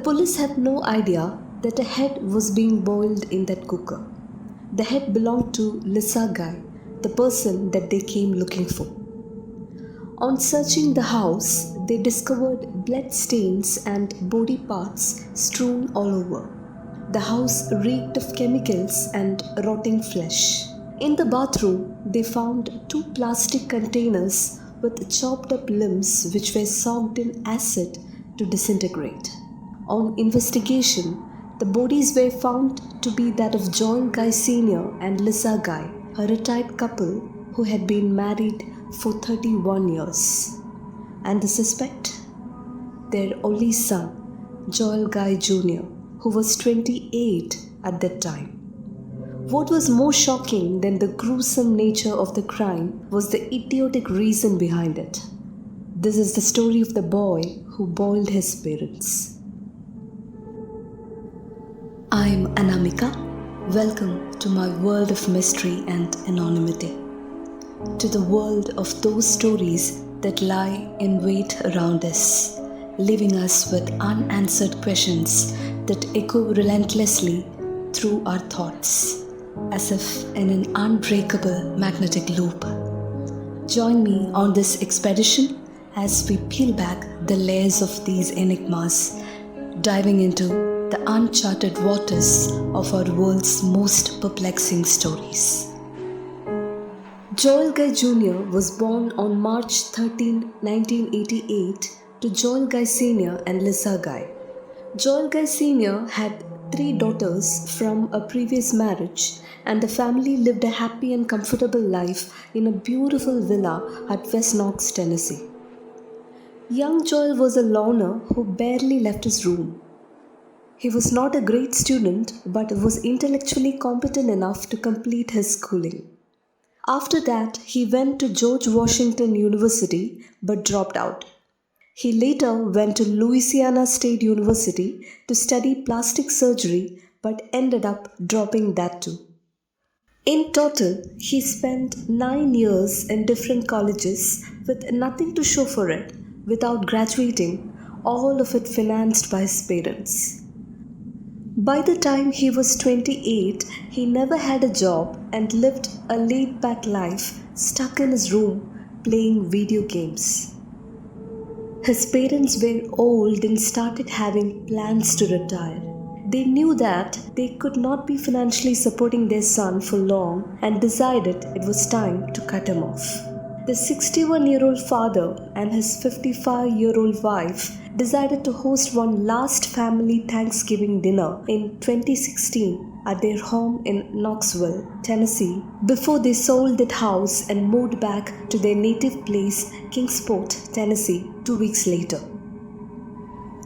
police had no idea that a head was being boiled in that cooker. The head belonged to Lisa Guy, the person that they came looking for. On searching the house, they discovered blood stains and body parts strewn all over. The house reeked of chemicals and rotting flesh. In the bathroom, they found 2 plastic containers with chopped up limbs which were soaked in acid to disintegrate. On investigation, the bodies were found to be that of Joel Guy Sr. and Lisa Guy, a retired couple who had been married for 31 years. And the suspect? Their only son, Joel Guy Jr., who was 28 at that time. What was more shocking than the gruesome nature of the crime was the idiotic reason behind it. This is the story of the boy who boiled his parents. I'm Anamika. Welcome to my world of mystery and anonymity. To the world of those stories that lie in wait around us, leaving us with unanswered questions that echo relentlessly through our thoughts, as if in an unbreakable magnetic loop. Join me on this expedition as we peel back the layers of these enigmas, diving into the uncharted waters of our world's most perplexing stories. Joel Guy Jr. was born on March 13, 1988 to Joel Guy Sr. and Lisa Guy. Joel Guy Sr. had 3 daughters from a previous marriage, and the family lived a happy and comfortable life in a beautiful villa at West Knox, Tennessee. Young Joel was a loner who barely left his room. He was not a great student but was intellectually competent enough to complete his schooling. After that, he went to George Washington University but dropped out. He later went to Louisiana State University to study plastic surgery but ended up dropping that too. In total, he spent 9 years in different colleges with nothing to show for it, without graduating, all of it financed by his parents. By the time he was 28, he never had a job and lived a laid-back life, stuck in his room playing video games. His parents were old and started having plans to retire. They knew that they could not be financially supporting their son for long and decided it was time to cut him off. The 61-year-old father and his 55-year-old wife decided to host one last family Thanksgiving dinner in 2016 at their home in Knoxville, Tennessee, before they sold that house and moved back to their native place, Kingsport, Tennessee, 2 weeks later.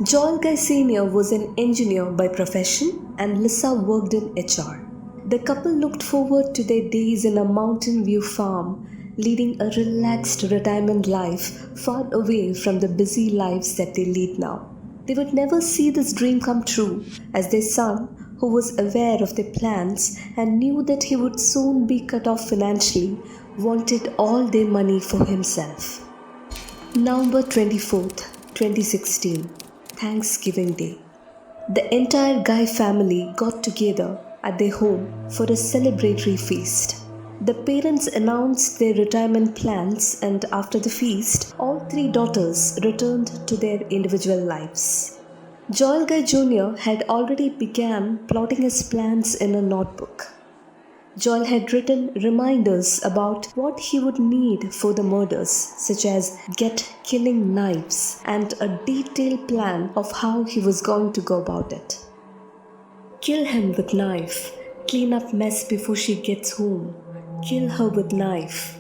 Joel Guy Sr. was an engineer by profession and Lisa worked in HR. The couple looked forward to their days in a Mountain View farm, leading a relaxed retirement life far away from the busy lives that they lead now. They would never see this dream come true, as their son, who was aware of their plans and knew that he would soon be cut off financially, wanted all their money for himself. November 24th, 2016, Thanksgiving Day. The entire Guy family got together at their home for a celebratory feast. The parents announced their retirement plans, and after the feast, all 3 daughters returned to their individual lives. Joel Guy Jr. had already began plotting his plans in a notebook. Joel had written reminders about what he would need for the murders, such as killing knives, and a detailed plan of how he was going to go about it. Kill him with knife, clean up mess before she gets home. Kill her with knife.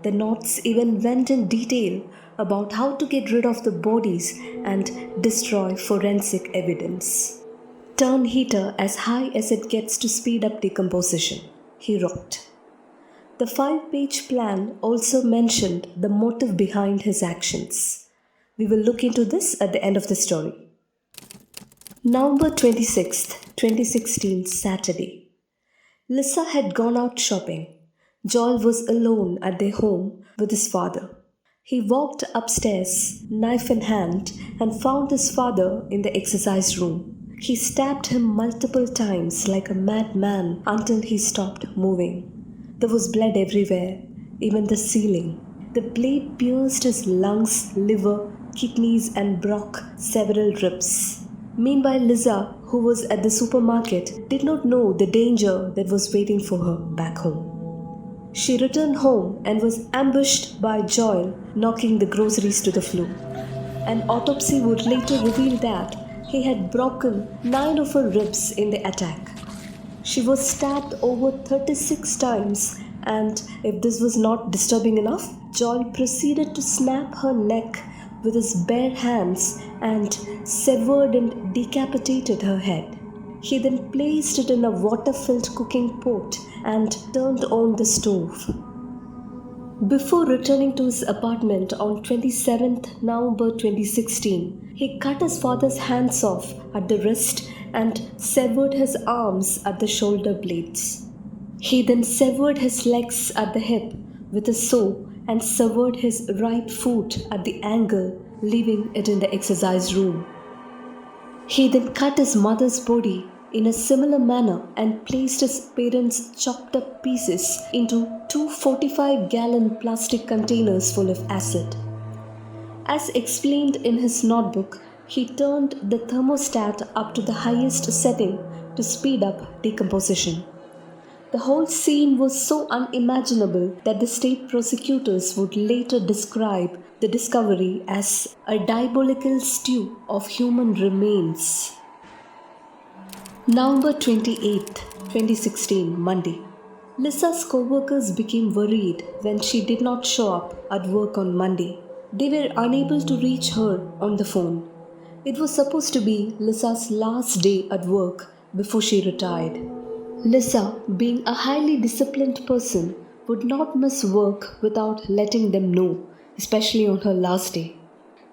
The notes even went in detail about how to get rid of the bodies and destroy forensic evidence. Turn heater as high as it gets to speed up decomposition, he wrote. The 5-page plan also mentioned the motive behind his actions. We will look into this at the end of the story. November 26th, 2016, Saturday. Lisa had gone out shopping. Joel was alone at their home with his father. He walked upstairs, knife in hand, and found his father in the exercise room. He stabbed him multiple times like a madman until he stopped moving. There was blood everywhere, even the ceiling. The blade pierced his lungs, liver, kidneys, and broke several ribs. Meanwhile, Lisa, who was at the supermarket, did not know the danger that was waiting for her back home. She returned home and was ambushed by Joel knocking the groceries to the floor. An autopsy would later reveal that he had broken 9 of her ribs in the attack. She was stabbed over 36 times, and if this was not disturbing enough, Joel proceeded to snap her neck with his bare hands and severed and decapitated her head. He then placed it in a water-filled cooking pot and turned on the stove. Before returning to his apartment on 27th November 2016, he cut his father's hands off at the wrist and severed his arms at the shoulder blades. He then severed his legs at the hip with a saw and severed his right foot at the ankle, leaving it in the exercise room. He then cut his mother's body in a similar manner and placed his parents' chopped up pieces into 2 45-gallon plastic containers full of acid. As explained in his notebook, he turned the thermostat up to the highest setting to speed up decomposition. The whole scene was so unimaginable that the state prosecutors would later describe the discovery as a diabolical stew of human remains. November 28, 2016, Monday. Lisa's co-workers became worried when she did not show up at work on Monday. They were unable to reach her on the phone. It was supposed to be Lisa's last day at work before she retired. Lisa, being a highly disciplined person, would not miss work without letting them know, especially on her last day.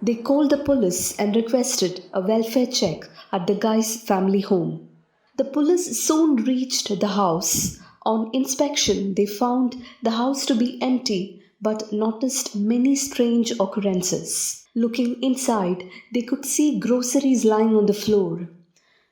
They called the police and requested a welfare check at the guy's family home. The police soon reached the house. On inspection, they found the house to be empty but noticed many strange occurrences. Looking inside, they could see groceries lying on the floor.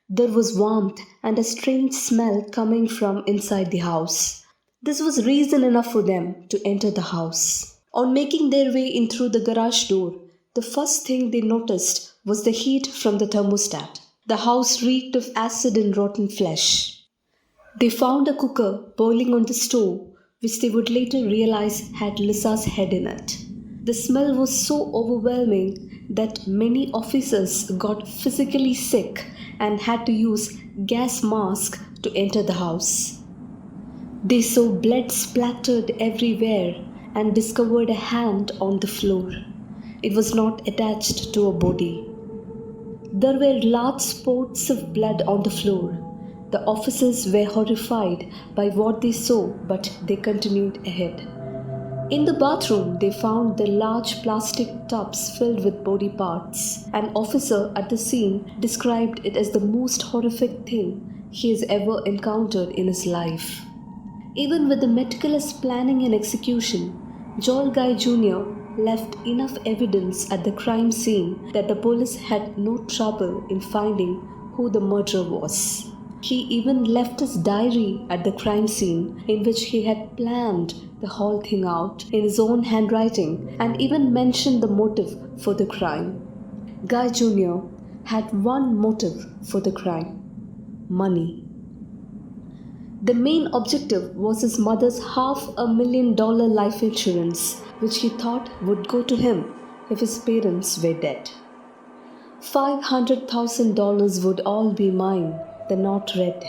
There was warmth and a strange smell coming from inside the house. This was reason enough for them to enter the house. On making their way in through the garage door, the first thing they noticed was the heat from the thermostat. The house reeked of acid and rotten flesh. They found a cooker boiling on the stove, which they would later realize had Lisa's head in it. The smell was so overwhelming that many officers got physically sick and had to use gas masks to enter the house. They saw blood splattered everywhere and discovered a hand on the floor. It was not attached to a body. There were large spots of blood on the floor. The officers were horrified by what they saw, but they continued ahead. In the bathroom, they found the large plastic tubs filled with body parts. An officer at the scene described it as the most horrific thing he has ever encountered in his life. Even with the meticulous planning and execution, Joel Guy Jr. left enough evidence at the crime scene that the police had no trouble in finding who the murderer was. He even left his diary at the crime scene in which he had planned the whole thing out in his own handwriting and even mentioned the motive for the crime. Guy Jr. had one motive for the crime: money. The main objective was his mother's $500,000 life insurance, which he thought would go to him if his parents were dead. $500,000 would all be mine, the note read.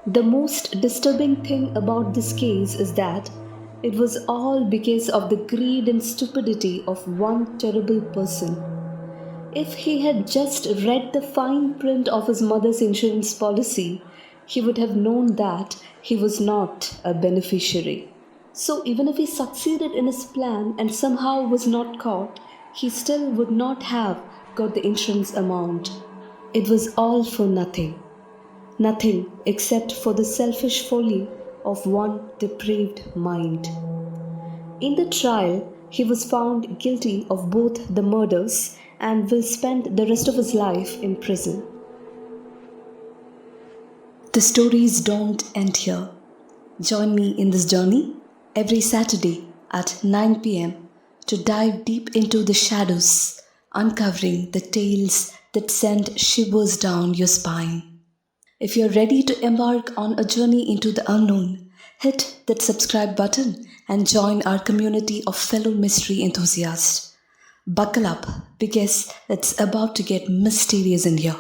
The most disturbing thing about this case is that it was all because of the greed and stupidity of one terrible person. If he had just read the fine print of his mother's insurance policy, he would have known that he was not a beneficiary. So even if he succeeded in his plan and somehow was not caught, he still would not have got the insurance amount. It was all for nothing. Nothing except for the selfish folly of one depraved mind. In the trial, He was found guilty of both the murders and will spend the rest of his life in prison. The stories don't end here. Join me in this journey every Saturday at 9 pm to dive deep into the shadows, uncovering the tales that send shivers down your spine. If you're ready to embark on a journey into the unknown, hit that subscribe button and join our community of fellow mystery enthusiasts. Buckle up because it's about to get mysterious in here.